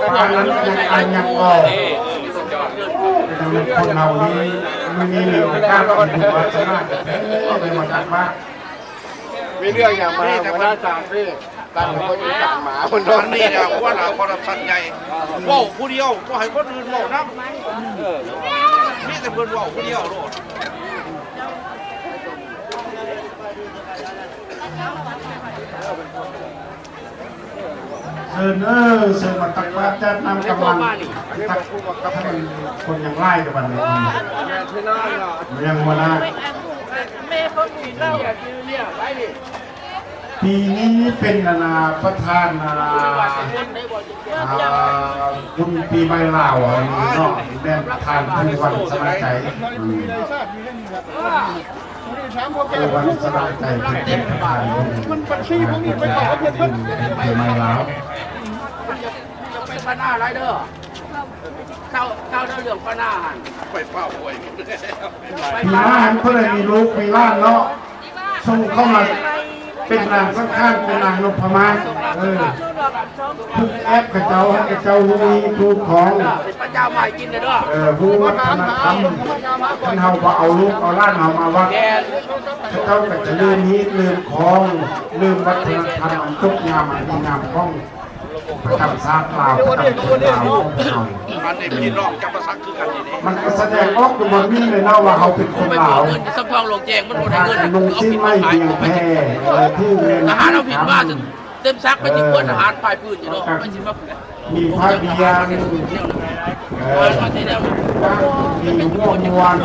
บ้านนั้นยังอันยังออกดังนั้นคนเรานี้มันมีโอกาสที่ว่าชนะก็ไปมาจากบ้านมีเรื่องอย่างมาหัวหน้าจางพี่ตั้งคนอีสานหมาคนนั้นนี่เนี่ยว่าหนาคอร์รัปชันใหญ่ว่าผู้เดียวว่าให้คนอื่นว่านะนี่แต่เพื่อนว่าผู้เดียวโลดเชิญเชิญมาตักบาตรจะนำกำลังตักกับท่านคนยังไล่กับมันเลยยังมาได้ปีนี้เป็นนาประธานคุณปีใบลาวเนาะแม่ประธานทุกวันสบายใจวันสบายใจเป็นประธานมันปัญชีพวกนี้ไปต่อเพื่อนปีใบลาวไปปานาไรเด้อเข้าเรื่องปานาหันไปเฝ้าป่วยปีล้านเพื่อนมีลูกปีล้านเนาะส่งเข้ามาเป็นนางสังฆานเป็นนางนพมาศทุกแอปกระเจ้าให้กระเจ้ามีทูของพระเจ้าใหม่กินเลยด้วยผู้วัฒนธรรมท่านเฮาพอเอาลูกเอาล้านเฮามาวัดกระเจ้าก็จะลืมนี้ลืมของลืมวัฒนธรรมทุกงามอันดีงามของประจำชาติลาวประจำชาติลาวมันในพี่น้องจำประสักคือกันอย่างนี้มันก็แสดงออกตัวมันนี่เลยนะว่าเขาเป็นคนลาวสัมพังลงแจงมันโดนเงินนุ่งชิ้นไม่เพียงแค่ที่เรียนทหารเอาผิดว่าเต็มซักไปถึงวันทหารปลายพื้นอยู่เนาะมีพระบิดามีหัวมวน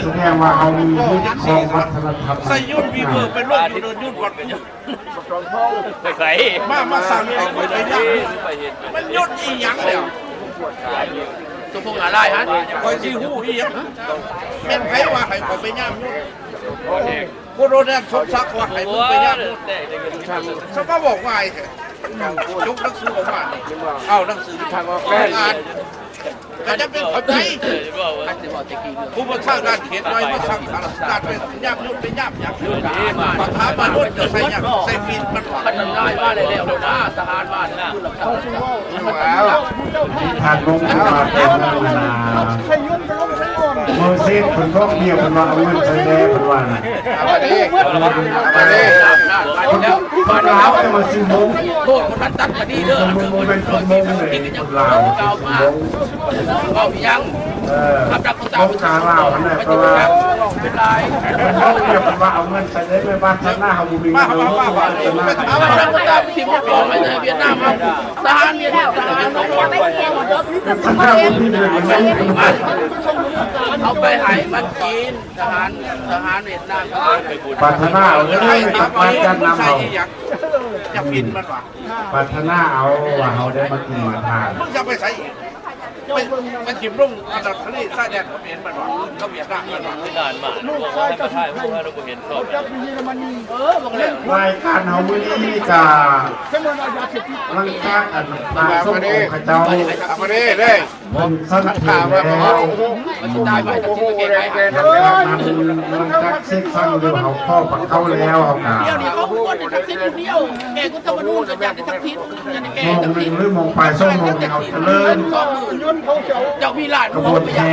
แสดงว่าเขามียึดของวัฒนธรรมใส่ยุ่นมีเบอร์เป็นโรคอยู่เดินยุ่นวัดกันอยู่ไปใส่มาสั่งเอาไปย่างมันยุ่นอีหยังเนี่ยตัวพวกอะไรฮะคอยซีหูอีหยังเป็นไผว่าให้ผมไปย่างยุ่นกูโดนแดงชกซักว่าให้ผมไปย่างยุ่นเขาก็บอกว่าไอ้ยกหนังสือออกมาเอาหนังสือทางออกอ่านก็จะเป็นคนไทยผู้บัญชาการเขตน้อยมาสั่งการเป็นย่ามยุ่นเป็นย่ามอยากยุ่นปัญหามนุษย์จะใส่ย่ามใส่ปีนมันได้ว่าเลยเร็วนะทหารว่าเนี่ยทางลงมาเป็นนาโมเสสคนร้องเดียวคนว่าเอาเงินใส่แน่คนว่าน่ะคนลาวจะมาซื้อมงโทษคนนั้นตัดคดีเด้อเป็นคนมงเลยคนลาวเก่ามากเอายังขับดักคนตามกาลาวนั่นแหละเพราะว่าเป็นไรเขาเรียกว่าเอาเงินใส่ได้ไม่บ้านหน้าเขาบุญมีเงินเอาดักคนตามทีมฟุตบอลไปเวียดนามครับทหารเวียดนามทหารเขาไปหายมันจีนทหารเวียดนามปัฒนาเอาเลยมาจัดนำเอาจะปินมันวะปัฒนาเอาว่าเขาได้มากินมาทานมึงจะไปใส่มันจิ้มรุ่งอันดับทะเลใต้แดนเขาเห็นมันวะเขาเวียดนามมันวะนานมากลูกชายจะถ่ายพวกเราเห็นเขาจับเยอรมนีบอกเลยรายการเฮามื้อนี้กะลังกากันมาส่งของข้าเจ้ามาดิเลยมันสนับสนุนแล้วมันตายไปจะทิ้งไปแก่มันจักเซ็กซังเดี๋ยวเขาเข้าปักเข้าแล้วเขากะเดี๋ยวนี้เขาควรจะทักษิณเดียวแกก็ธรรมนูญจะอยากจะทักษิณจะแกทักษิณหรือมองไปส่งมองเขาเจริญเจ้าพี่ลาดกระบวนแห่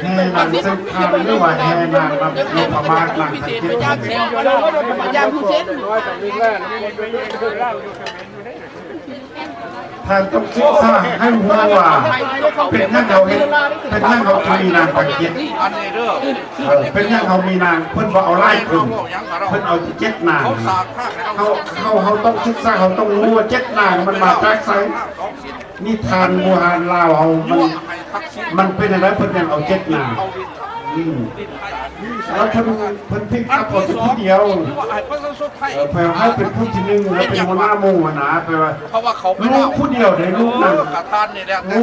แห่นางเส้นทางหรือว่าแห่นางรับลงประมาณนางตะเกียบพยายามผู้เส้นท่านต้องศึกษาให้หัวว่าเป็นนั่งเขาเป็นนั่งเขามีนางตะเกียบเป็นนั่งเขามีนางเพิ่นว่าเอาไล่เพิ่นเอาเจ็ดนางเขาต้องศึกษาเขาต้องรู้ว่าเจ็ดนางมันมาจากไสนิทานโบราณลาวเขามันเป็นอะไรเพิ่นยังเอาเจ็ดนางแล้วเพิ่นพิกอัพคนผู้เดียวแปลว่าให้เป็นผู้ที่หนึ่งแล้วเป็นหัวหน้าหมู่นะแปลว่าลูกผู้เดียวได้ลูกนั่นลู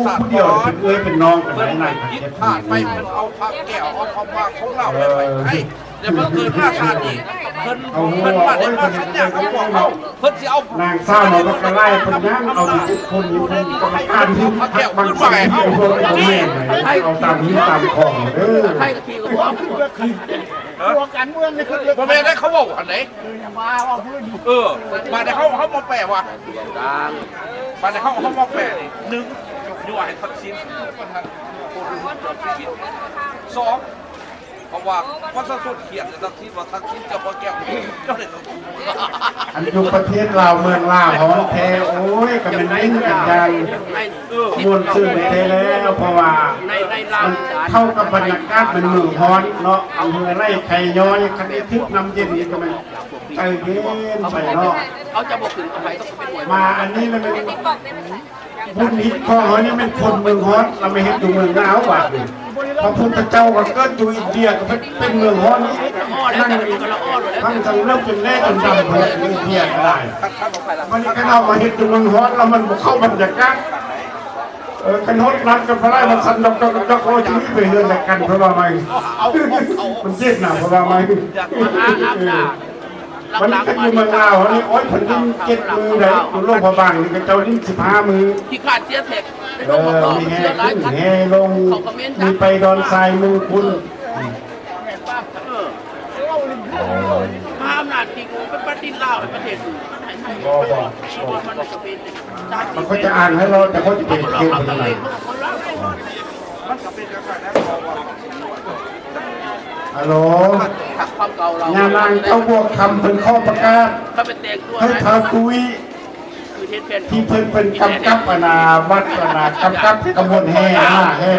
กผู้เดียวเป็นเอ้ยเป็นน้องกันไหนนั่นพลาดไปมันเอาพักแก้วเอาความว่าของเราไปให้เดี๋ยวเพิ่งเกิดหน้าชาติอีกเพิ่นมาได้มาสัญญาเขาบอกเขาเพิ่นสิเอานางสาวเราก็ไล่เพิ่นย่างเอาทุกคนอยู่คนกรรมการที่ทักบางสิ่งที่พวกเราแม่เอาตามนี้ตามของเด้อ ตัวการเมืองนี่คือ พ่อแม่ได้เขาบอกอันไหน มาว่าพื้น มาได้เขามาแปลว่ามาได้เขามาแปลนี่หนึ่งอยู่ให้ทักษิณสองเพราะว่าวัฒนสุดเขียนทักษิณว่าทักษิณจะพอแก้วเจ้าเด็ก อันอยู่ประเทศลาวเมืองลาวของแท้โอ้ยก็เป็นนิ่งกันยันมวนซื่อไปแท้แล้วเพราะว่ามันเข้ากับบรรยากาศมันเมืองฮ้อนเนาะอำเภอไร่ไข่ย้อยคันนี้ทึกน้ำเย็นนี่ก็มันใจเย็นไปเนาะ เขาจะบอกถึงใครต้องเป็นหน่วย มาอันนี้มันเป็นบุญฮิตของเขานี่เป็นคนเมืองฮ้อนเราไม่เห็นอยู่เมืองหนาวกว่าดิพระพุทธเจ้าก็เกิดอยู่อินเดียก็เป็นเมืองฮ้อนนี่นั่งทั้งทั้งเริ่มจนแน่จนดำเลยอินเดียก็ได้วันนี้ก็เอามาเห็นอยู่เมืองฮ้อนแล้วมันเข้าบรรยากาศกันฮอตรักกันพระไร่มันสันดอกดอกโรยชีวิตไปเรื่อยกันเพราะว่าไม่มันเจ็บหนาเพราะว่าไม่วันนี้ก็อยู่เมืองลาวนี่โอ๊ยผลดิ้น7 มือเลยอยู่โลกพะบางนี่ก็เจ้าดิ้น15 มือ ที่ขาดเสียเทค มีแห่ขึ้นแห่ลงมีไปดอนทรายมือคุณ มหาอำนาจจริงเป็นประเทศลาวเป็นประเทศอื่นมันก็จะอ่านให้เราแต่เขาจะเป็นเกมเป็นอะไร มันก็เป็นการนะบอกว่า ฮัลโหล ความเก่าเรา งานนางเจ้าบวกคำเป็นข้อประกาศ เขาเป็นแต่งตัว ให้ทาคุย คือเทศเพน ที่เพิ่นเป็นกำกับอนาวัดอนา กำกับกระบวนแห่นะแห่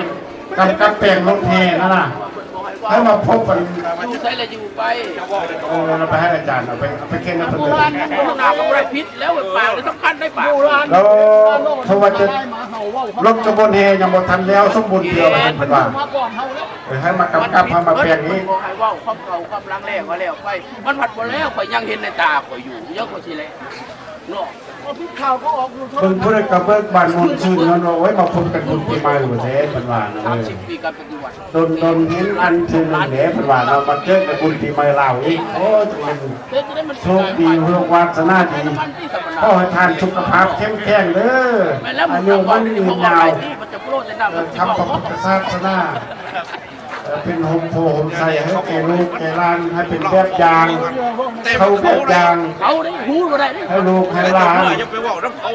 กำกับแปลงรถแห่นั่นน่ะให้มาพบกัน อยู่ใช้อะไรอยู่ไป เราไปให้อาจารย์เอาไปเค้นให้เพิ่น โบ เลย ราณโบราณเขาได้พิษแล้วปากเลยสำคัญได้ปาก แล้วเขาว่าจะรถกระบวนแห่ยังบ่ทันแล้วสมบูรณ์เดียวกันเพิ่นว่าให้มากำกับให้มาแปลงนี้ บอกให้ว่าความเก่าความลังแรกก็แล้วไปมันผัดบ่แล้วข่อยยังเห็นในตาข่อยอยู่เยอะกว่าสิแล้วเนาะ เบิ่งผู้ใดกระเบิกบ้านมนต์ชื่นเนาะโอ้ยมาพบกันบุญปีใหม่บ่แท้เพิ่นว่านะ 30 ปีการปฏิวัติ โดนเห็นอันชื่อนึงแหละเพิ่นว่าเรามาเจอกับบุญปีใหม่ลาวอีกโอ้ยโชคดีเรื่องวาสนาดีขอให้ทานสุขภาพเข้มแข็งเด้ออายุมันยืนยาวทำพระพุทธศาสนาเป็นโฮมโพโฮมไซให้แก่ลูกแก่หลานให้เป็นแบบอย่างเขาแบบอย่าง เขาได้หูก็ได้ ให้ลูกให้หลาน อย่าไปว่าน้ำเขา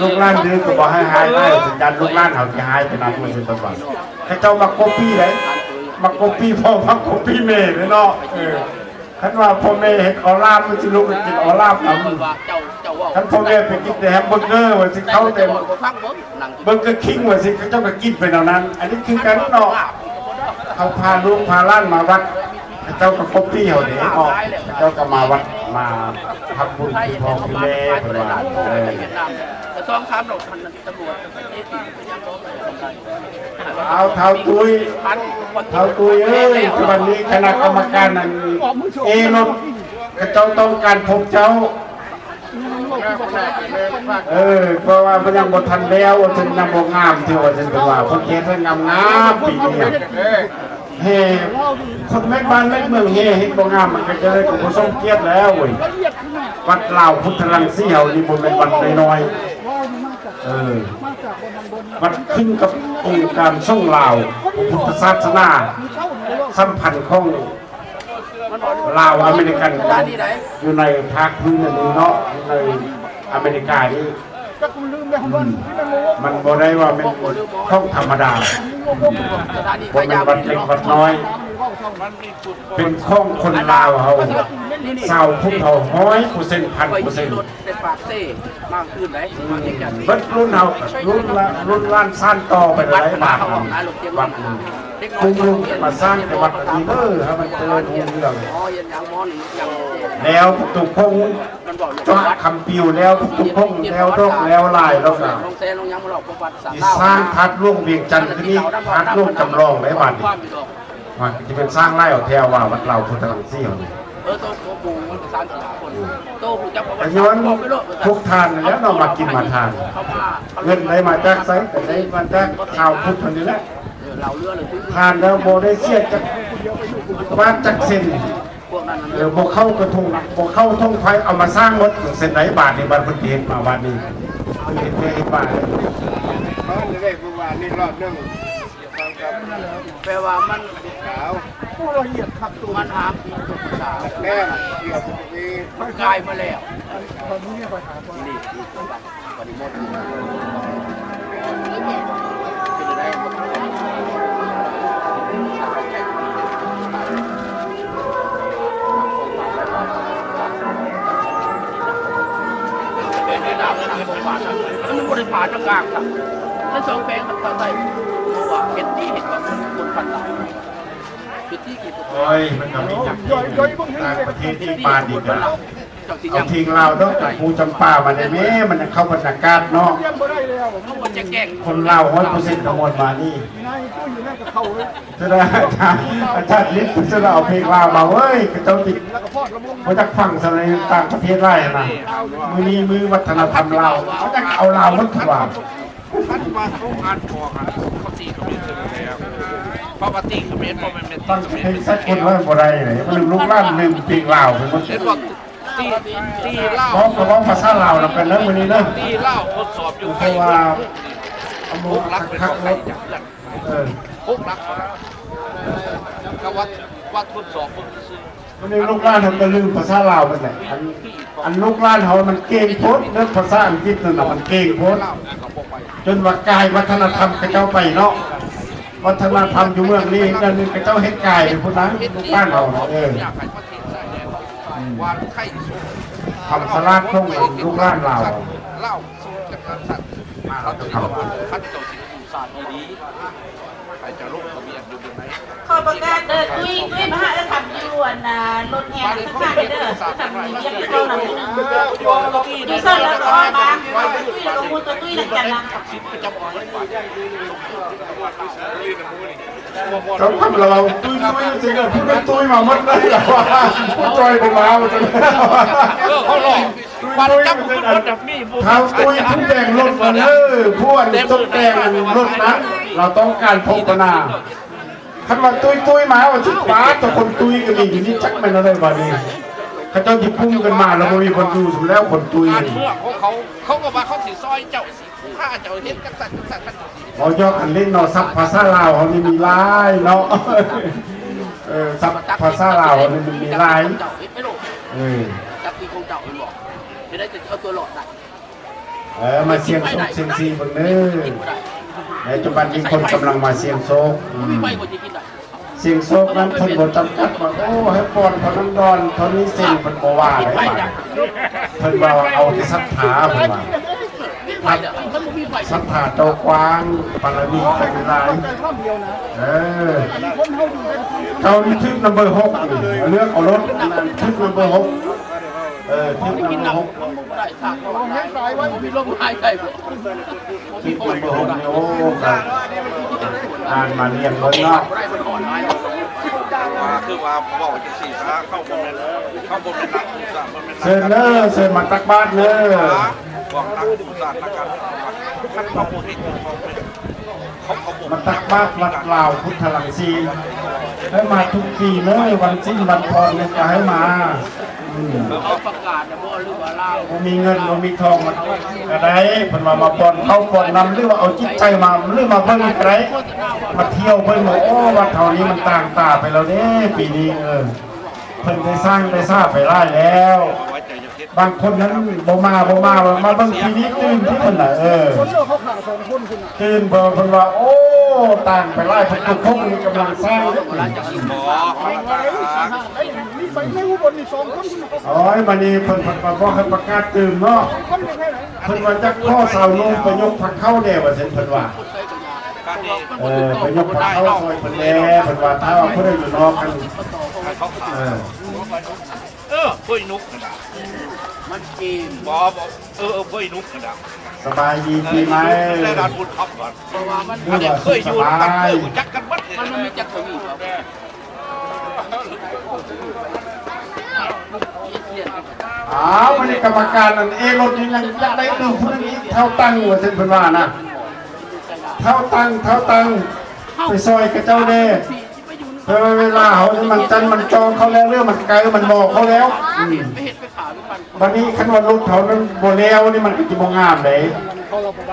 ลูกหลานดื้อก็บอกให้หายได้สัญญาณลูกหลานเขาจะหายไปนานมันเป็นตลอดให้เจ้ามาโกปี้เลยมาโกปี้พ่อมาโกปี้แม่เลยเนาะท่านว่าพ่อแม่เห็นออร่ามันจะลูกกินออร่าทำท่านพ่อแม่ไปกินแต่แฮมเบอร์เกอร์ว่าสิเขาเต็มเบอร์เกอร์คิงว่าสิเขาเจ้าก็กินไปเหล่านั้น อันนี้คือการเนาะเขาพาลูกพาหล้านมาวัดเจ้าก็โกปี้เขาเด็กออกเจ้าก็มาวัดมาทำบุญที่พ่อที่แม่เป็นว่าแต่2-3ดอกพันตำรวจเอาเท้าตุยเอ้ยวันนี้คณะกรรมการนั้นรถเจ้าต้องการพบเจ้าเพราะว่ามันยังบททันแล้วถึงยังบงามที่ว่าฉันเป็นว่าคนเทศงามงามปีนี้เฮ้คนแม่บ้านแม่เมืองเฮ้เห็นบงามมันก็จะได้กับผู้ทรงเกียรติแล้วเว้ยวัดลาวพุทธลังสีเฮานี่บนเป็นวัดน้อยวัดขึ้นกับองค์การทรงลาวพุทธศาสนาสัมพันธ์ของลาวอเมริกันอยู่ในภาคพื้นนี้เนาะในอเมริกานี่มันบ่ได้ว่าเป็นข้องธรรมดาบ่เป็นวัดเล็กวัดน้อยเป็นข้องคนลาวเฮาชาวพุทธเฮา100%ในปากเซ่มากขึ้นไหนเบิดรุ่นเฮารุ่นล้านสร้างต่อไปหลายบาทวัดลุงมาสร้างแต่วัดนี้ให้มันเจริญรุ่งเรืองแล้วทุกพงจอดคำปิวแล้วทุกพงแล้วดอกแล้วลายแล้วก็สร้างทัดร่วงเวียงจันทร์ที่นี่ทัดร่วงจำลองไว้วันนี้มันจะเป็นสร้างไร่เอาแถวว่าวัดเราพุทธลังสีเขาเนี่ยแต่ย้อนทุกทานแล้วเรามากินมาทานเงินได้มาจากไซแต่ได้มาจากชาวพุทธนี่แหละทานแล้วโมได้เสียจากบ้านจากเซนโมเข้ากระทงโมเข้าท่องไฟเอามาสร้างวัดเซนไหนบาทในบ้านพุทธเห็นมาวันนี้เห็นได้บาทแปลว่ามัน ละเอียดขับตัว มันหามปีตุกสาว แม่เกี่ยวกับนี้ มันกลายมาแล้ว ตอนนี้ไปหาคน นี่ปฏิโมทคือได้หมดเป็นดาวทางบงผ่านมันบริผ่านทางกลางครับและสองแปลงทางใต้เพราะว่าเห็นที่เห็นว่าคนพันหลายเป็นที่กี่ตัว โอ้ยมันก็มีอย่างต่างประเทศที่ปานอีกแล้ว เจ้าที่ เอา ยัง ทิ้งเราต้องจากภูจำปามาได้แม่มันจะเข้าบรรยากาศเนาะ เยี่ยมบ่ได้แล้ว เขาควรจะแก้ง คนเรา100%ทั้งหมดมานี่ นายตู้อยู่นั่นกับเขาเลย จะได้อาจารย์ลิศจะได้เอาเพลงลาวมาเว้ยกระเจ้าติด แล้วก็พอดละมุง มาจากฝั่งสมัยต่างประเทศไรนะมือนี้มือวัฒนธรรมเราเขาจะเอาเรามันถวาย ท่านมาเขาอ่านพอครับเขาตีเขมิ้นเลยแล้วเพราะว่าตีเขมิ้นเพราะมันเป็น ตั้ง เข เพล มิ้ ง น สักคนว่าบ่ได้เลยมันลูกล้านลืมเพลงลาวไปหมด เห็นว่าตีเหล้า ร้องก็ร้องภาษาลาวเราเป็นเรื่องมือนี้เนอะ ตีเหล้าทดสอบอยู่ เพ ใกล้ ราะว่าเอา พ มื ว อก รักเป็น คั ข ก อง ๆ ใค ร ร ถ จากเพื่อน เออ พวกรักก็วัดทดสอบพวกซื้อ มันนี้ลูกล้านเขาก็ลืมภาษาลาวไปเลยอันลูกล้านเขามันเก่งโพดเรื่องภาษาอังกฤษนั่นน่ะมันเก่งโพด เหล้ากับพวกไป จนว่ากายวัฒนธรรมกระเจ้าไปเนาะวัฒนธรรมอยู่เมืองนี้นั่นนึงกระเจ้าเฮ็ดกายเป็นคนนั้นลูกบ้านเราเออ อยากให้ประเทศได้แน่ว่าไข่สูง ทำสลาดช่งลูกบ้านเรา เหล้าสูงจากการสัตว์มาเราจะทำขั้นต่อสิ่งที่ศาสตร์ดีๆใครจะลงทะเบียนอยู่ตรงไหน ขอประกาศเด้อตุ้ยมหาจะทำอยู่น่ะรถแห่สักคันเด้อทำเรียกเข้าหนังนึงอยู่ซ่อนแล้วก็มาตุ้ยแล้วก็มูตัวตุ้ยแล้วกันนะ สิบประจำวัน เขาทำเราตุ้ยจริงๆพูดเป็นตุ้ยมาหมดเลยเหรอว่าพูดจอยเป็นมาหมดเลย เขาหลอกวันจับขึ้นรถแบบนี้ เท้าตุ้ยทุกแต่งรถมันผู้อันตกแต่งรถนั้นเราต้องการพบนาคันว่าตุ้ยมาว่าชิป้าตัวคนตุ้ยก็มีอยู่นี่จักมันอะไรบ้านี้เขาเจ้าที่พุ่งกันมาแล้วมีคนดูสมแล้วคนตุ้ย การเมื่อเขาก็ว่าเขาถือซอยเจ้าสิถ้าเจ้าเห็นกันสั่นกัน พอยกอันเล่นเนาะซับภาษาลาวเขานี่มีลายเนาะซับภาษาลาวนี่มันมีลาย เจ้าเห็นไม่ลง จับตีของเจ้ามันบอกจะได้จะเอาตัวหลอดได้ มาเสียงโซกเสียงซีบางเนื้อในปัจจุบันมีคนกำลังมาเสียงโซก มีไฟกว่าจะกินได้ เสียงโซกนั้นคนบทจำกัดว่าโอ้ให้ปอนเท่านั้นดอนเท่านี้เส้นเป็นโบว่าได้ไหมเพิ่นว่าเอาที่ศรัทธาเพิ่นว่า มีไฟเด้อมันบ่มีไฟ ศรัทธาโตกว้างปารมีเป็นหลาย ใจข้ามเดียวนะ เ คนเขาอยู่ใน เขานี่ทึกนัมเบอร์6เลือกเอารถทึกนัมเบอร์6ทึก ไม่กิน นัมเบอร์ น้ำมันบ่ได้สากลงแห้งตายไว้มีลมหายใจบ่ 6ทึกนัมเบอร์6นี่โอ้ครับอ่านมาเรียนเบิ่งเนาะ ได้มันอ่อนหลาย ว่าคือว่าบอกจังสี่ซะเข้าบนนั้นนักอุตสาหมันเป็น เชิญเด้อเชิญมาตักบาตรเด้อ บอกนักอุตสาหนักการขั้นเขาโมหิตเขาบอก มาตักบาตรวัดลาวพุทธลังสีให้มาทุกปีเลยวันสิ้นวันพรเนี่ยจะให้มาอืม เอาประกาศบ่หรือว่าลาว บ่มีเงินบ่มีทองมันก็ได้เพิ่นว่ามาปอนเข้าปอนนำหรือว่าเอาจิตใจมาหรือมาเบิ่งก็ได้มาเที่ยวเบิ่งว่าโอ้วัดเท่านี้มันต่างตาไปแล้วเด้ปีนี้เพิ่นได้สร้างได้ทราบไปหลายแล้ว ไว้ใจจะคิด บางคนนั้นบ่มาเบิ่งปีนี้ตื่นที่เพิ่นน่ะคนเลือกเขาขาด2คนคุณ ตื่นเพิ่นว่าโอ้ต่างไปหลายเพิ่นทุกคนนี่กำลังสร้างเด้อ หมอเขาละตา นี่ไปไม่รู้บนนี่2คนคุณเขา โอ้ยบัดนี้เพิ่นบ่ให้ประกาศตื่นเนาะ คนยังไงไหน เพิ่นว่าจักข้อสาวนุ่มไปยกผักเข้าแน่ว่าซั่นเพิ่นว่า การนี้ ไปยกผักเข้าซอยเพิ่นแน่เพิ่นว่าถ้าว่าเพิ่นได้อยู่นอกกัน เขาขา เพื่อนุกกระดาษ มันกิน บอกเพื่อนุกกระดาษ สบายดีปีใหม่ ได้การบุญทับก่อน เพราะว่ามัน อันนี้เคยอยู่กันเคยจักกันวัด มันไม่มีจักรทวีครับเรียน อ้าววันนี้กรรมการนั่นรถยังอยากได้ตื่นผู้นี้เท่าตั้งว่าซั่นเพิ่นว่านะเท่าตั้งไปซอยกับเจ้าแน่เวลาเขานี่มันจันมันจองเขาแล้วเรื่องมันไกลมันบอกเขาแล้ว ไปเห็ดไปขาไปปัน วันนี้คันว่ารถเขานั้นบ่แล้วนี่มันก็สิบ่งามเลย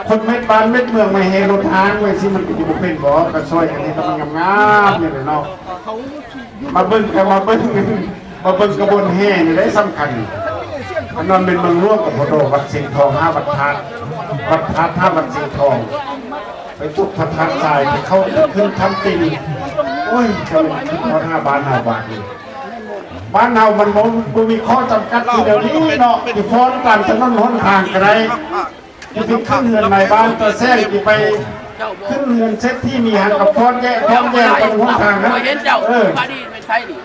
คนเม็ดบ้านเม็ดเมืองไม่ให้รถทางไว้สิมันก็สิบ่เป็นบ่ก็ซอยกันนี่ต้องงามๆนี่แหละเนาะ เขาอยู่ มาเบิ่งกระบวนแห่นี่ได้สำคัญอันนั้นเป็นเมืองร่วมกับพโดวัดสิงห์ทอง5วัดธาตุท่าวัดสิงห์ทองไปทุกพระธาตุทรายไปเข้าขึ้นทำติงโอ้ยจะเป็นคิดว่า5 บาทนี่บ้านเรามันบ่มีข้อจำกัดที่เดี๋ยวนี้เนาะที่ฟ้อนตามถนนหนทางก็ได้ที่ไปขึ้นเรือนในบ้านตัวแท้ที่ไปขึ้นเรือนเซตที่มีหันกับฟ้อนแย่ตรงหนทางนั้น เห็นเจ้ามาดีไม่ใช่ดิ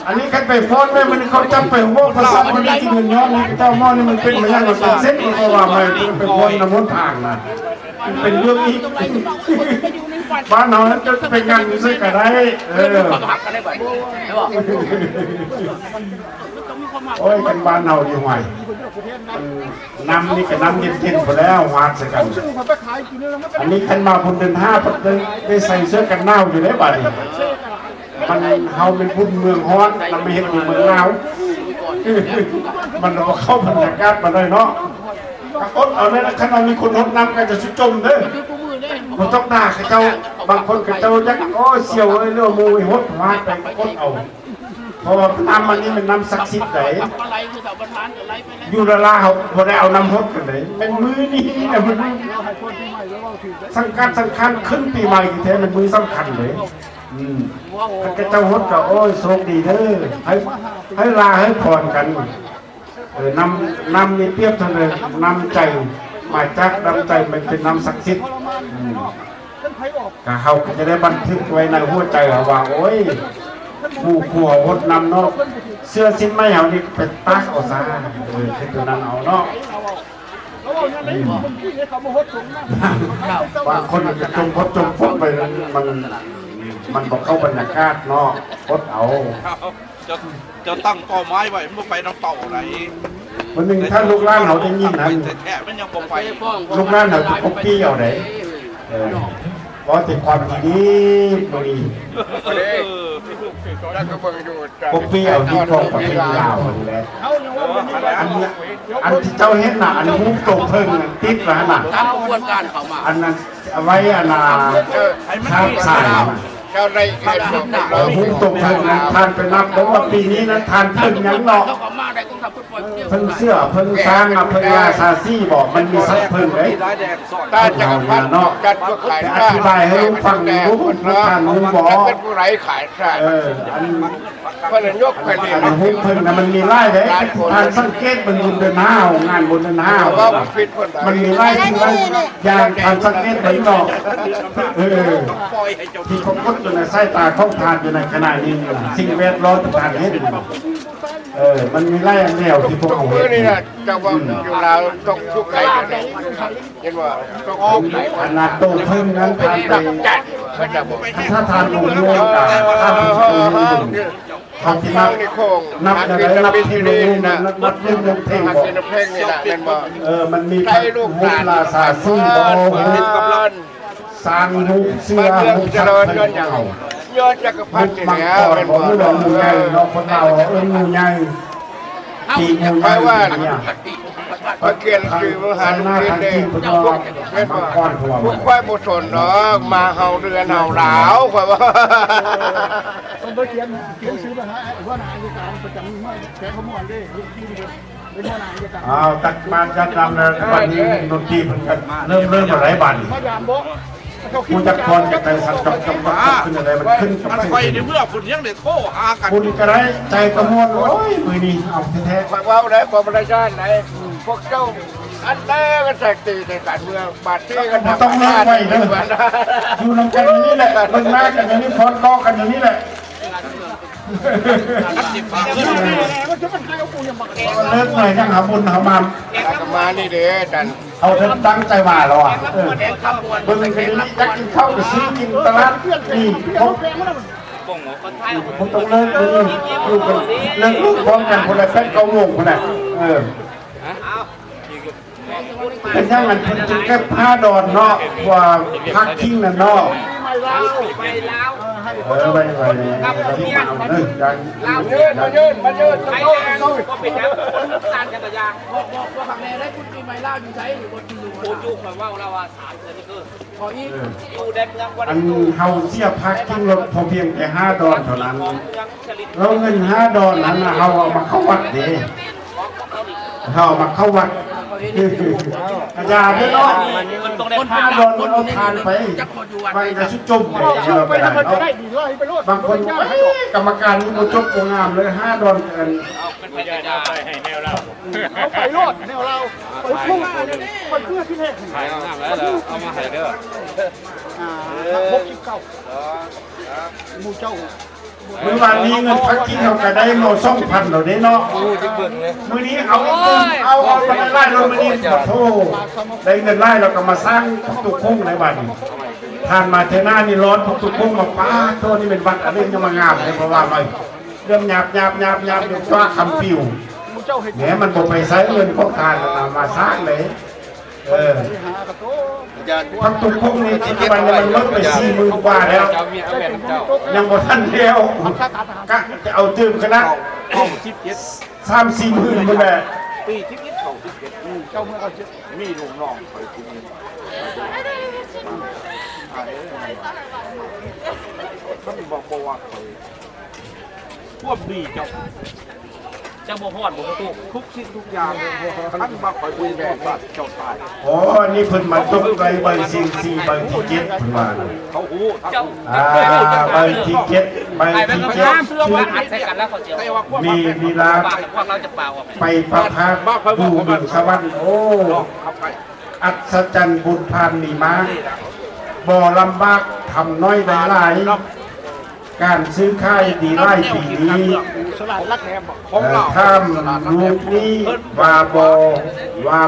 อันนี้กันไปฟ้อนได้มันเขาจำไปว่าภาษามันได้ที่เงินย้อนนี่เจ้าหม้อนี่มันเป็นเหมือนกันมันเป็นเส้นมันก็ว่ามันเป็นวนน้ำมันทางนะมันเป็นเรื่องอีกบ้านเรานั้นจะเป็นงานมิวสิกก็ได้หักกันได้บ่ใช่ป่ะ โอ้ยกันบ้านเราดีหน่อยน้ำนี่ก็น้ำเย็นๆไปแล้ววาดใส่กันอันนี้ขันมาพุ่นเดิน5ได้ใส่เสื้อกันหนาวอยู่ได้บ่ดิมันเฮาเป็นพุ่นเมืองฮ้อนเราไม่เห็นอยู่เมืองหนาวมันเราเข้าบรรยากาศมาเลยเนาะอดเอาเลยนะขณะมีคนรดน้ำกันจะชุดจมเด้อมันต้องด่าเจ้าบางคนกับเจ้ายักโอ้เสียวเรื่องมูหดวาดไปกดเอาเพราะว่าน้ำมันนี่มันน้ำศักดิ์สิทธิ์ไหนอยู่ละลาเขาพอได้เอาน้ำหดกันไหนเป็นมือนี่นะมันสำคัญขึ้นปีใหม่แท้มันมือสำคัญเลยถ้าเจ้าหดก็โอ้ยโชคดีเด้อให้ลาให้พรกันน้ำนี่เปรียบเท่าเลยน้ำใจมาจากน้ำใจมันเป็นน้ำศักดิ์สิทธิ์ก็เขาจะได้บันทึกไว้ในหัวใจว่าโอ้ยผู้ขัวหดน้ำเนาะเสื้อสิ้นไม่เอานี่เป็นตักเอาซะคือตัวนั้นเอาเนาะบางคนจะจมพดจมฟุบไปมันบอกเข้าบรรยากาศเนาะพดเอาจะตั้งเป้าหมายไว้มันไปน้ำเต่าไหนวันหนึ่งถ้าลูกหลานเขาได้ยินนั้น แท้มันยังบ่ไป ลูกหลานเขาจะพบปี้เอาไหนเพราะแต่ความดีบริพบปี้เอาที่ของประเทศลาวนี่แหละอันที่เจ้าเห็นน่ะอันหุ้มตกเพิ่งติดแล้วน่ะ ตามกระบวนการเขามา อันนั้นเอาไว้อันน่ะข้าวสารเจ้าในเขตหุ้มตกเพิ่งนั้นทานไปนับเพราะว่าปีนี้นั้นทานเพิ่งยังเนาะเพิ่งเสื้อเพิ่งสร้างเพิ่งยาซาซี่บอกมันมีสักเพิ่งเลยตาจักรพรรดิจัดเพื่อขายอธิบายให้ลูกฟังรู้ทานรู้บอกเป็นผู้ไรขายได้อันเพื่อนยกแผ่นดินหุ้มเพิ่งนะมันมีไล่เลยทานสังเกตบนบุญเดินห้าวงานบุญเดินห้าวมันมีไล่ที่ไล่ยางทานสังเกตไปต่อที่เขาพูดอยู่ในสายตาเขาทานอยู่ในขณะนี้สิ่งแวดล้อมทานให้ดูมันมีไล่แนวที่พวกเขาเห็นนี่นะจะว่าอยู่ลาวต้องทุกไก่เห็นว่าต้องออกขนาดโตเพิ่งนั้นทานไปถ้าทานลงโลกทานทำที่นับอะไรนับที่ลงนับเรื่องเพลงบอกมันมีลูกลาซาซี่บอกสร้างลูกเสื้อลูกชักเป็นเก่ายอดจักรพรรดิเนี่ยเป็นบ่หลวงใหญ่เราคนเรางูใหญ่ปีงูใหญ่เนี่ยพระเกียรติคือมหาลุกินเดชเป็นว่าผู้ควายบุษนเนาะมาเฮาเรือนเฮาหลาวค่อยว่าต้องไปเขียนซื้อมาให้ว่านายการประจำมาแขกขมวนดิเป็นว่านายการตักมาจัดนำเลยวันนี้ดนตรีมันกันเริ่มอะไรบันคุณจะคอนจะไปสังกัดกับขึ้นอะไรมันขึ้นกับไปในเมื่อคุณยังเด็ดโทษหากันคุณก็ได้ใจกระมวลโอ้ยมือนี้เอาแท้ๆว่าไหนบอกประชาชนไหนพวกเจ้าอันแรกก็แตกตีในการเมืองบาดที่กันต้องเลิกไปเลยอยู่นำกันอย่างนี้แหละมันหน้ากันอย่างนี้ฟ้อนก้อกันอย่างนี้แหละเลิกหน่อยยังหาบุญหามานี่เด้อจันเอาเธอตั้งใจมาแล้วอ่ะบนกันนี้จะกินข้าวกับซื้อกินตลาดนี่ผมต้องเลิกเลยอยู่กันเลิกลูกพร้อมกันคนละแป๊กเกาโมงคนไหนเป็นยังไงคุณจึงแค่ผ้าดอนเนาะว่าพักทิ้งนั่นเนาะให้ ให้ ไปไปที่มาเด้อกัน มายืนไอ้แดงก็เป็นยังสร้างกันแต่ยางว่าฝั่งแม่ได้คุณปีใหม่ล่าอยู่ใช้หรือบนที่อยู่โคจุกแบบว่าเราว่าสามเดือนนี่คือพออีกอยู่แดนเมืองวัน อันเฮาเสียพักกินรถพอเพียงแต่5 ดอนเท่านั้นแล้วเงิน5 ดอนนั้นเฮาเอามาเข้าวัดเด้เฮามาเข้าวัดอาจารย์เนาะ มันต้องได้ 5 ดอนเอาทานไปไปจะชุดจมไปได้ มันจะได้ดีเลยไปรถ บางคนกรรมการนี่บ่จบบ่งามเลย5 ดอนกัน เป็นพยานไปให้แนวเรา เอาไปรถแนวเราไปพุ่งมันคือที่แรก ขายงามแล้วเอามาให้เด้อ 69หมู่เจ้า เมื่อวานนี้เงินพักกินเขาก็ได้มา2,000แล้วเด้เนาะมื้อนี้เอาไปไล่ลงมื้อนี้ขอโทษได้เงินไล่เราก็มาสร้างตุกคงในบัดนี้ทานมาเทน่านี่ร้อนตุกคงมาป้าโทษนี่เป็นวัดอะไรยังมางามเลยเพราะว่ามันเริ่มหยาบเดี๋ยวว่าคำปิว หมู่เจ้าเห็น แหมมันบ่ไปใช้เงินของทานมาสร้างเลยหากระโต ทำตุกคงนี่ที่วันนี้มันลดไป40,000 กว่าแล้วยังบ่ทันแล้วก็จะเอาตื่มคณะ3-4 หมื่นพุ่นแหละ ปีที่คิดเขาที่เก็บ เจ้าเมื่อเอา มีลุงน้องคอยคุมท่านบอกว่าควบดีเจ้า จังบ่ฮอดบ่ตู้ ทุกสิ่งทุกอย่างท่านมาคอยคุยแบบว่าเจ้าตาย อ๋อนี่เพิ่นมาตกไปใบสิ่ง4ใบที่7เพิ่นว่า เขาหู เจ้า ใบที่7ใบที่7ชื่อ อัดใส่กันแล้วเขาเจียว มีลา ปากพวกเราจะเปล่าออก ไปประพาสดูบึงสวรรค์โอ้อัศจรรย์บุญพานนี่มาบ่ลำบากทำน้อยได้หลายการซื้อค่ายดีไล่ปีนี้ สลายรักแหนม ของเรา ถ้ำลูกนี้วา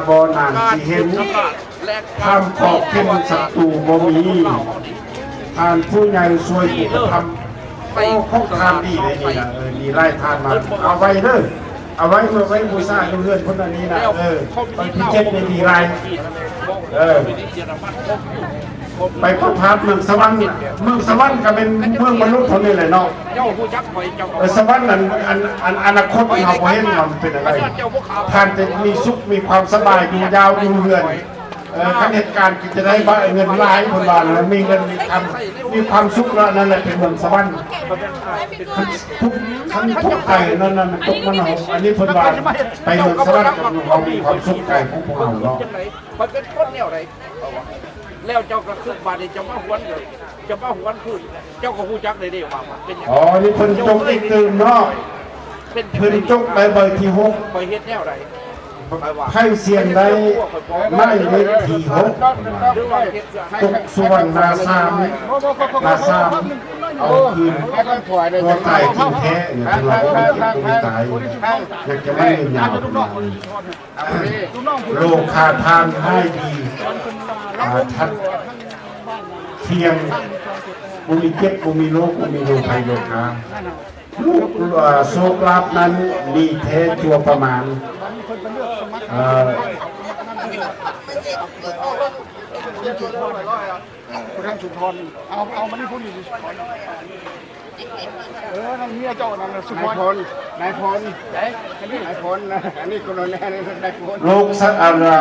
บอนางสิเห็นถ้ำขอบเข้มศัตรูบ่มีทานผู้ใหญ่ช่วยอุปธรรมโอ้คงทานดีเลยนี่นะดีไล่ทานมาเอาไว้เด้อเอาไว้เมื่อไว้บูชาเพื่อนคนนี้นะตอนที่7ในดีไล่ไปพบพาเมืองสวรรค์ก็เป็นเมืองมนุษย์คนนี้แหละเนาะ เจ้าผู้จักคอยเจ้า สวรรค์นั้นอนาคตเราบ่เห็นมันเป็นอะไรท่านจะมีสุขมีความสบายอยู่ยาวอยู่เรือนขั้นเหตุการณ์จะได้เงินหลายคนบ้านแล้วมีเงินมีความสุขแล้วนั่นแหละเป็นเมืองสวรรค์ทุกทุกใจนั่นทุกมันเอาอันนี้คนบ้านไปเมืองสวรรค์เรามีความสุขใจของพวกเราเนาะ มันเป็นคนแนวไหนแล้วเจ้าก็คือบาดเจ้ามาหวนเลยเจ้ามาหวนคือเจ้าก็ผู้จักเลยเดียวว่าเป็น อ๋อนี่เพิ่นจงอีกตื่นเนาะ เป็น เพิ่นจงไปเบอร์ที่6 ไปเฮ็ดแนวไหน ให้เสียงได้ไม่เล็กที่6ตกส่วนนาซามเอาคืนตัวตายที่แท้เนี่ยเราไม่เก็บตัวตายอยากจะไม่เงินยาวโลคาทานให้ดีทัดเทียงบุมีเก็บบุมีโลกบุมีโลภัยโลคาลูกโชคลาภนั้นมีแท้จัวประมาณคุณท่านสุนทรเอามาที่พูดอยู่นั่นเมียเจ้านั่นสุนทรนายพลนายพลนะอันนี้คนแน่นายพล โลกสัตว์อารา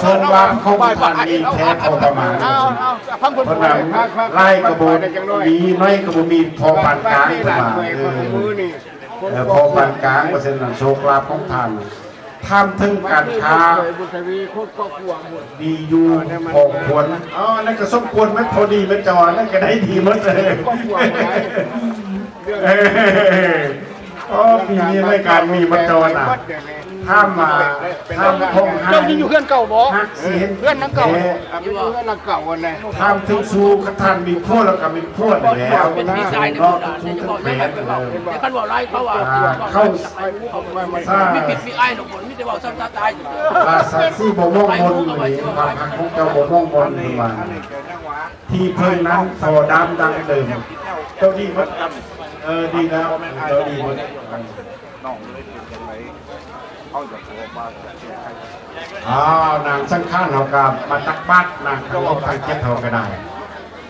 โชคลาภเขาผ่านมีแท้พอประมาณเพราะนั้นไล่กระบอกมีน้อยกระบอกมีพอปานกลางประมาณพอปานกลางเปอร์เซ็นต์นั้นโชคลาภของท่านทำถึงการค้าดีอยู่พอควรอ๋อนั่นก็สมควรไม่พอดีไม่จอนั่นก็ได้ดีหมดเลยอ๋อปีนี้รายการมีมาจอน่ะถ้ามาพงหัน เจ้าอยู่เพื่อนเก่าบ่ เพื่อนนั่งเก่า เพื่อนนั่งเก่าวันไหน ทำถึงสู้กระทันมีพวดแล้วก็มีพวดแล้ว เป็นพี่ชายเนี่ย เนาะ จะ สู้ บอก ถึง ยัง แผ ไง น เดี๋ยวคันบอกไล่เขาว่า เข้าซ่า ไม่ผิดไม่ไอ้หรอกคนไม่ได้บอกซ้ำตายอยู่ ลาซาซี่บ่ม่องมนความหักของเจ้าบ่ม่องมนมาที่เพิ่นนั้นพอดำดังเดิมเจ้าดีมั้ยดีแล้วเจ้าดีมั้ย น้องเลยเป็นยังไงเอาจากตัวมา นางสังขารเฮากับมาตักบาตรนางเขาเอาทางเจ็บเฮาก็ได้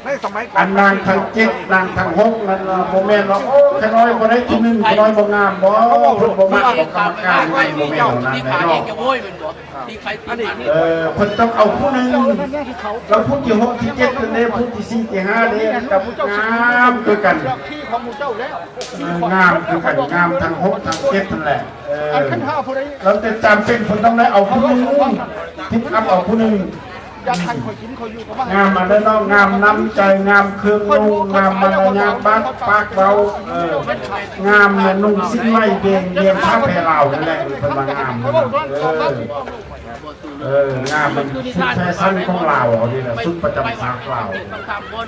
ในสมัยก่อ อั น นนางทาง7นางทาง6นั่นโมเมนต์ว่าโอ้แค่น้อยบ่ได้ที่1แค่น้อยบ่งามบ่เพิ่นบ่มักของกรรมการให้โมเมนต์นั้น ที่ แน่ ขาย น เอ อง น จะโวยมันบ่ที่ใครที่มัน เพิ่นต้องเอาผู้หนึง นั่นที่เขา แล้วผู้ที่6ที่7นั่นเด้ผู้ที่4ที่5เด้กับงามคือกัน ที่ของมูเจ้าแล้ว งามคือกันงามทั้ง6ทั้ง7นั่นแหละ อันขั้นห้าผู้ใด เราจะจำเป็นคนต้องได้เอาผู้หนึงที่อัพเอาผู้หนึง อยากทันคอยกินคอยอยู่กับบ้าน งามมาแล้วเนาะงามน้ำใจงามเครื่องนุ่งงามมารยาทบ้านปากเบางามเนี่ยนุ่งสิ้นไม้เดียงเดียงผ้าแพรเรานั่นแหละเป็นมางามงามมันชุดแฟชั่นของเราเนี่ยสุดประจำสากเรา ต้องทำบน